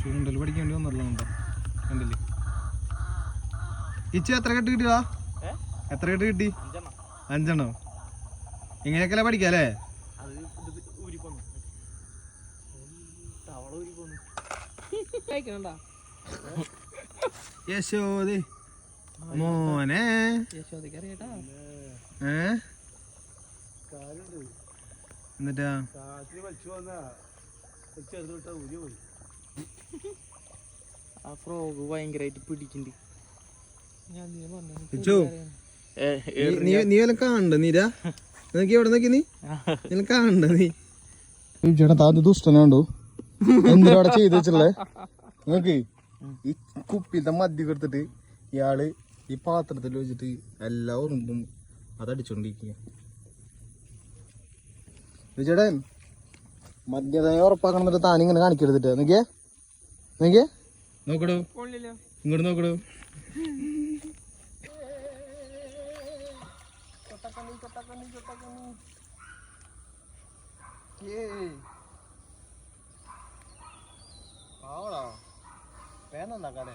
ചൂണ്ടൽ പഠിക്കേണ്ടി വന്നല്ലോ കണ്ടില്ലേ. ഇച്ച എത്ര കെട്ട് കിട്ടിയതാ? എത്ര കെട്ട് കിട്ടി? 5 ഇങ്ങനെയൊക്കെയല്ലേ പഠിക്കല്ലേ? യശോദേ മോനെ എന്നിട്ടാ ആ ഫ്രോഗ് ഭയങ്കരായിട്ട് പിടിക്കുന്നുണ്ട്. നീ വല്ല കാണണ്ട നീരാ നോക്കി എവിടെ നോക്കി നീ കാണണ്ട നീ ചേട്ടാ താത് ദുഷ്ടനാണ്ടോ എന്തിനാടെ ചെയ്ത് വെച്ചല്ലേ നോക്ക്. ഈ കുപ്പിലത്തെ മദ്യം എടുത്തിട്ട് ഇയാള് ഈ പാത്രത്തിൽ വെച്ചിട്ട് എല്ലാ ഉറുമ്പും അതടിച്ചോണ്ടിരിക്കുക. ചേട്ടൻ മദ്യത ഉറപ്പാക്കണം എന്നിട്ട് താനിങ്ങനെ കാണിക്കെടുത്തിട്ട് നോക്കിയേ നോക്കിയേ നോക്കടോ ഇങ്ങോട്ട് നോക്കടോ. വേണ കട